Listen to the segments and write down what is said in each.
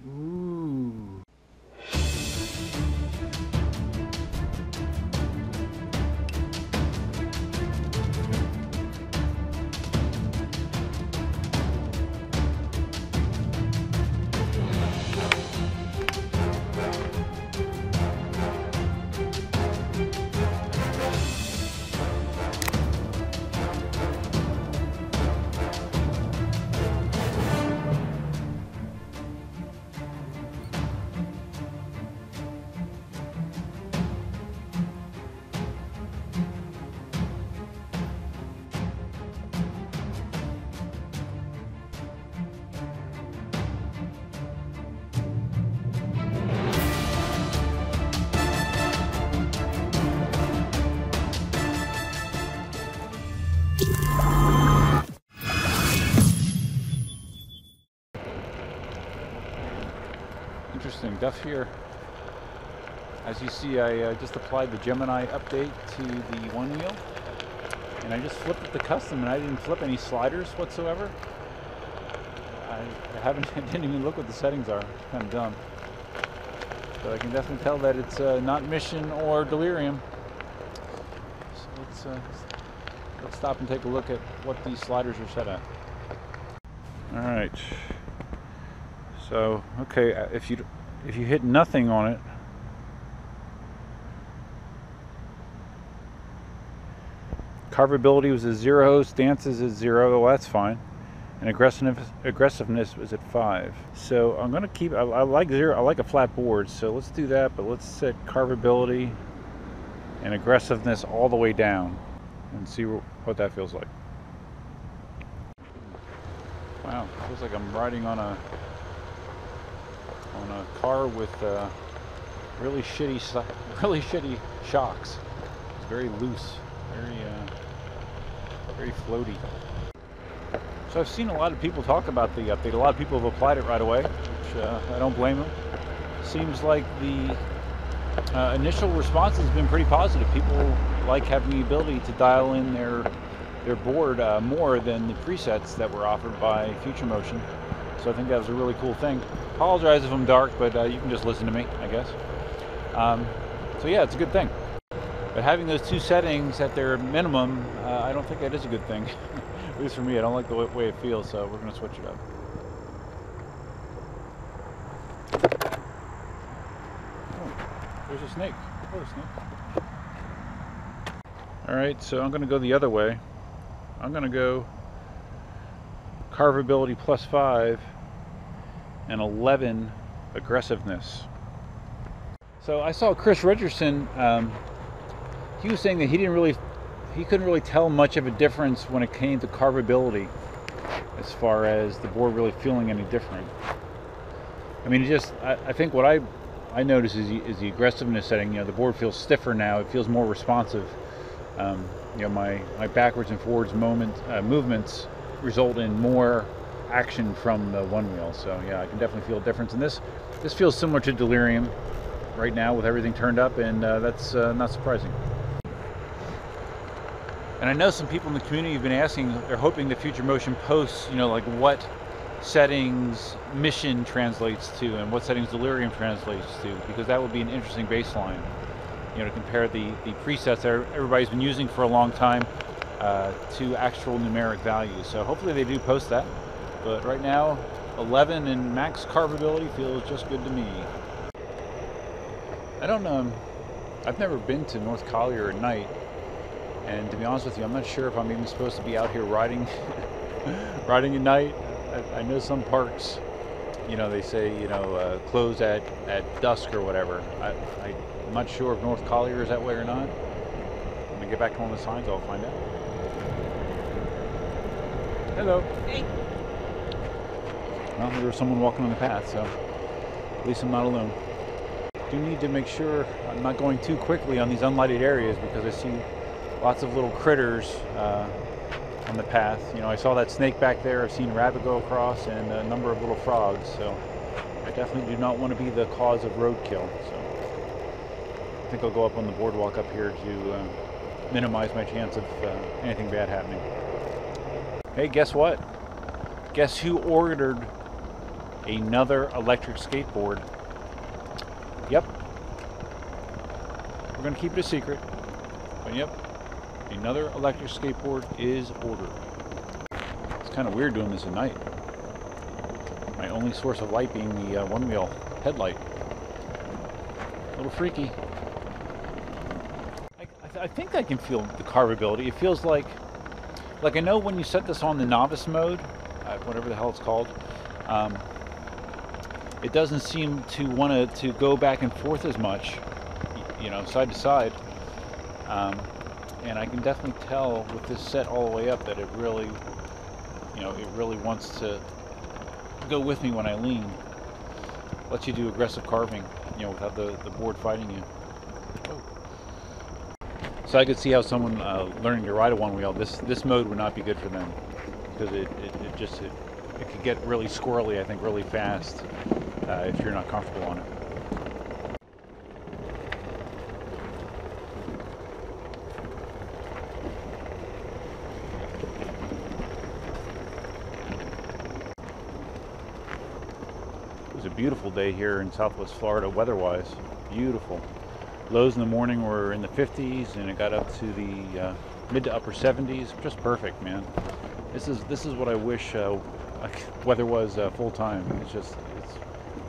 Ooh. Interesting stuff here. As you see, I just applied the Gemini update to the one wheel, and I just flipped it to custom, and I didn't flip any sliders whatsoever. I didn't even look what the settings are. It's kind of dumb. But I can definitely tell that it's not Mission or Delirium. So let's stop and take a look at what these sliders are set at. All right. So, okay, if you hit nothing on it, carvability was at 0, stances at 0, well, that's fine, and aggressiveness was at 5. So I'm gonna keep. I like 0. I like a flat board, so let's do that. But let's set carvability and aggressiveness all the way down, and see what that feels like. Wow, feels like I'm riding on a car with really shitty shocks. It's very loose, very floaty. So I've seen a lot of people talk about the update. A lot of people have applied it right away, which I don't blame them. Seems like the initial response has been pretty positive. People like having the ability to dial in their board more than the presets that were offered by Motion. So I think that was a really cool thing. Apologize if I'm dark, but you can just listen to me, I guess. So yeah, it's a good thing. But having those two settings at their minimum, I don't think that is a good thing. At least for me, I don't like the way it feels, so we're going to switch it up. Oh, there's a snake. Oh, a snake. Alright, so I'm going to go the other way. I'm going to go carvability +5 and 11 aggressiveness. So I saw Chris Richardson. He was saying that he couldn't really tell much of a difference when it came to carvability, as far as the board really feeling any different. I mean, I think what I notice is the aggressiveness setting. You know, the board feels stiffer now. It feels more responsive. You know, my backwards and forwards movements result in more action from the one wheel. So yeah, I can definitely feel a difference. And this feels similar to Delirium right now with everything turned up, and that's not surprising. And I know some people in the community have been asking, they're hoping that Motion posts, you know, like what settings Mission translates to and what settings Delirium translates to, because that would be an interesting baseline, you know, to compare the presets that everybody's been using for a long time to actual numeric values. So hopefully they do post that. But right now, 11 and max carvability feels just good to me. I don't know. I've never been to North Collier at night, and to be honest with you, I'm not sure if I'm even supposed to be out here riding at night. I know some parks, you know, they say, you know, close at dusk or whatever. I'm not sure if North Collier is that way or not. When we get back to one of the signs, I'll find out. Hello. Hey. Well, there was someone walking on the path, so at least I'm not alone. Do need to make sure I'm not going too quickly on these unlighted areas, because I see lots of little critters on the path. You know, I saw that snake back there. I've seen a rabbit go across, and a number of little frogs. So I definitely do not want to be the cause of roadkill. So I think I'll go up on the boardwalk up here to minimize my chance of anything bad happening. Hey, guess what? Guess who ordered another electric skateboard. Yep. We're going to keep it a secret. But yep, another electric skateboard is ordered. It's kind of weird doing this at night. My only source of light being the one-wheel headlight. A little freaky. I think I can feel the carvability. It feels like I know when you set this on the novice mode, whatever the hell it's called, it doesn't seem to want to go back and forth as much, you know, side to side. And I can definitely tell with this set all the way up that it really, you know, it really wants to go with me when I lean. Lets you do aggressive carving, you know, without the board fighting you. So I could see how someone learning to ride a one wheel, this mode would not be good for them, because it could get really squirrely, I think, really fast if you're not comfortable on it. It was a beautiful day here in Southwest Florida, weather-wise. Beautiful. Lows in the morning were in the 50s, and it got up to the mid to upper 70s. Just perfect, man. This is what I wish weather was full time. It's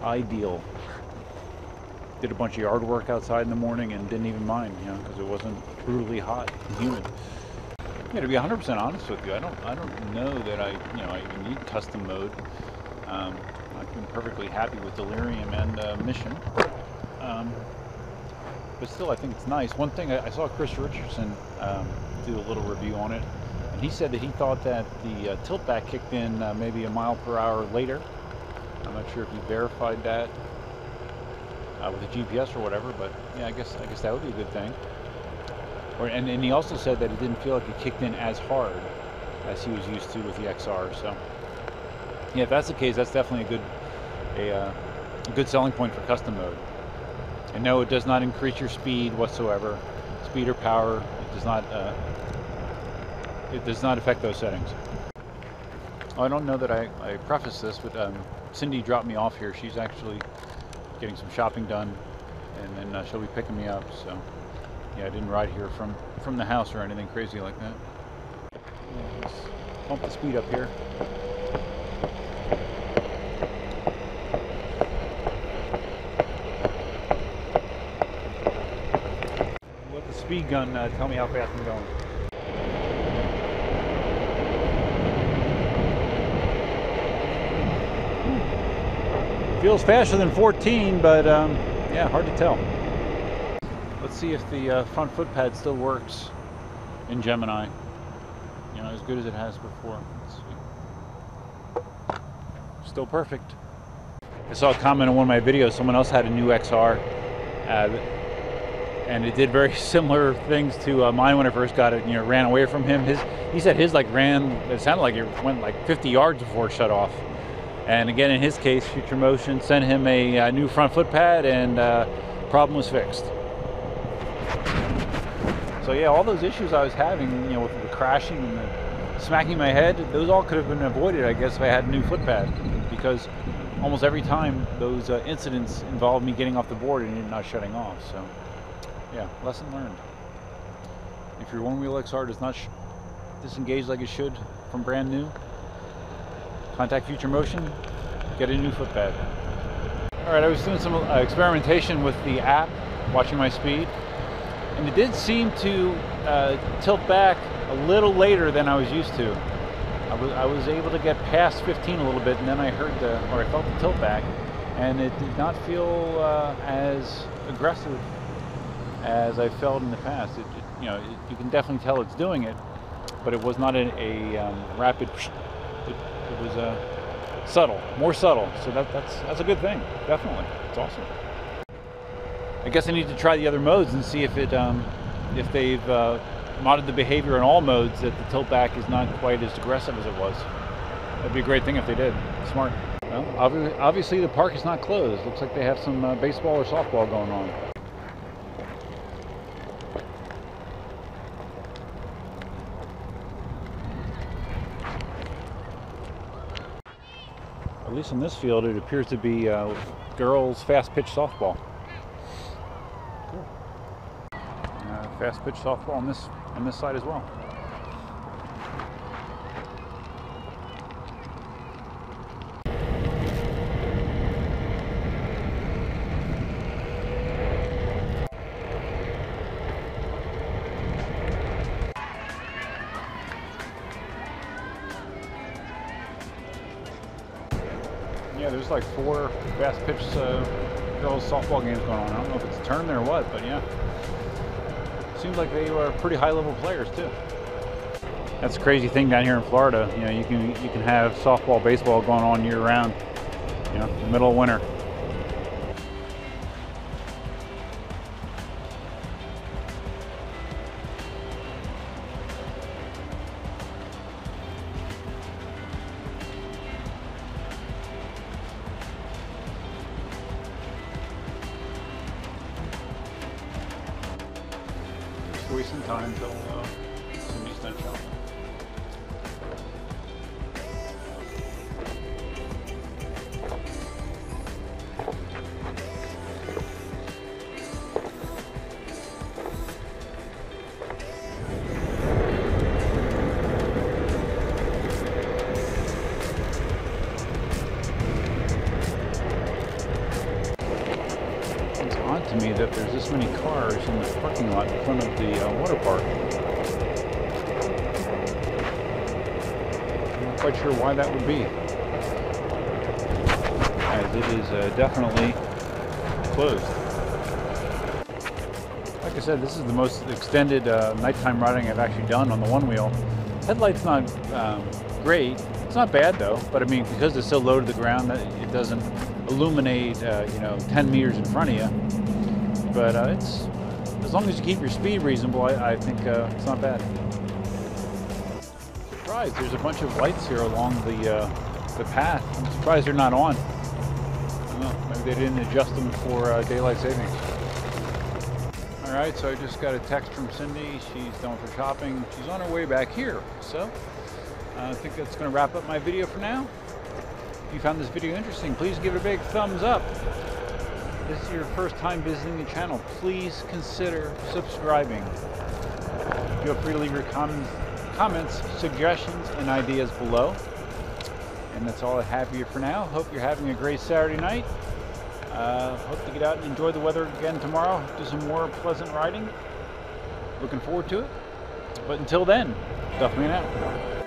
ideal. Did a bunch of yard work outside in the morning and didn't even mind, you know, because it wasn't brutally hot and humid. Yeah, to be 100% honest with you, I don't know that I even need custom mode. I've been perfectly happy with Delirium and Mission. But still, I think it's nice. One thing, I saw Chris Richardson do a little review on it, and he said that he thought that the tilt back kicked in maybe a mile per hour later. I'm not sure if he verified that with a GPS or whatever, but yeah, I guess that would be a good thing. And he also said that it didn't feel like it kicked in as hard as he was used to with the XR. So yeah, if that's the case, that's definitely a good selling point for custom mode. And no, it does not increase your speed whatsoever, speed or power. It does not affect those settings. Oh, I don't know that I prefaced this, but Cindy dropped me off here. She's actually getting some shopping done, and then she'll be picking me up. So yeah, I didn't ride here from the house or anything crazy like that. Let's pump the speed up here. Speed gun, tell me how fast I'm going. Feels faster than 14, but yeah, hard to tell. Let's see if the front foot pad still works in Gemini. You know, as good as it has before. Let's see. Still perfect. I saw a comment on one of my videos. Someone else had a new XR. And it did very similar things to mine when I first got it. You know, ran away from him. He said his like ran. It sounded like it went like 50 yards before it shut off. And again, in his case, Future Motion sent him a new front foot pad, and problem was fixed. So yeah, all those issues I was having, you know, with the crashing and the smacking my head, those all could have been avoided, I guess, if I had a new foot pad. Because almost every time those incidents involved me getting off the board and it not shutting off. So. Yeah, lesson learned. If your one-wheel XR does not disengage like it should from brand new, contact Future Motion, get a new foot pad. Alright, I was doing some experimentation with the app, watching my speed, and it did seem to tilt back a little later than I was used to. I was able to get past 15 a little bit, and then I heard I felt the tilt back, and it did not feel as aggressive as I felt in the past. You can definitely tell it's doing it, but it was not a rapid. It was subtle, more subtle. So that's a good thing. Definitely, it's awesome. I guess I need to try the other modes and see if they've modded the behavior in all modes that the tilt back is not quite as aggressive as it was. That'd be a great thing if they did. Smart. Well, obviously the park is not closed. Looks like they have some baseball or softball going on. At least in this field, it appears to be girls fast-pitch softball. Cool. Fast-pitch softball on this side as well. Yeah, there's like 4 fast-pitch girls softball games going on. I don't know if it's a tournament or what, but yeah. Seems like they are pretty high-level players too. That's the crazy thing down here in Florida. You know, you can have softball, baseball going on year-round. You know, in the middle of winter. Wasting time until somebody's done shopping. It's odd to me that there's this many cars in the parking lot in front of the water park. I'm not quite sure why that would be, as it is definitely closed. Like I said, this is the most extended nighttime riding I've actually done on the one wheel. Headlight's not great. It's not bad though, but I mean, because it's so low to the ground, it doesn't illuminate, you know, 10 meters in front of you. But it's, as long as you keep your speed reasonable, I think it's not bad. Surprised, there's a bunch of lights here along the path. I'm surprised they're not on. I don't know, maybe they didn't adjust them for daylight savings. All right, so I just got a text from Cindy. She's done for shopping. She's on her way back here. So I think that's going to wrap up my video for now. If you found this video interesting, please give it a big thumbs up. If this is your first time visiting the channel, please consider subscribing. Feel free to leave your comments, suggestions, and ideas below. And that's all I have for you for now. Hope you're having a great Saturday night. Hope to get out and enjoy the weather again tomorrow. Do some more pleasant riding. Looking forward to it. But until then, Duffman out.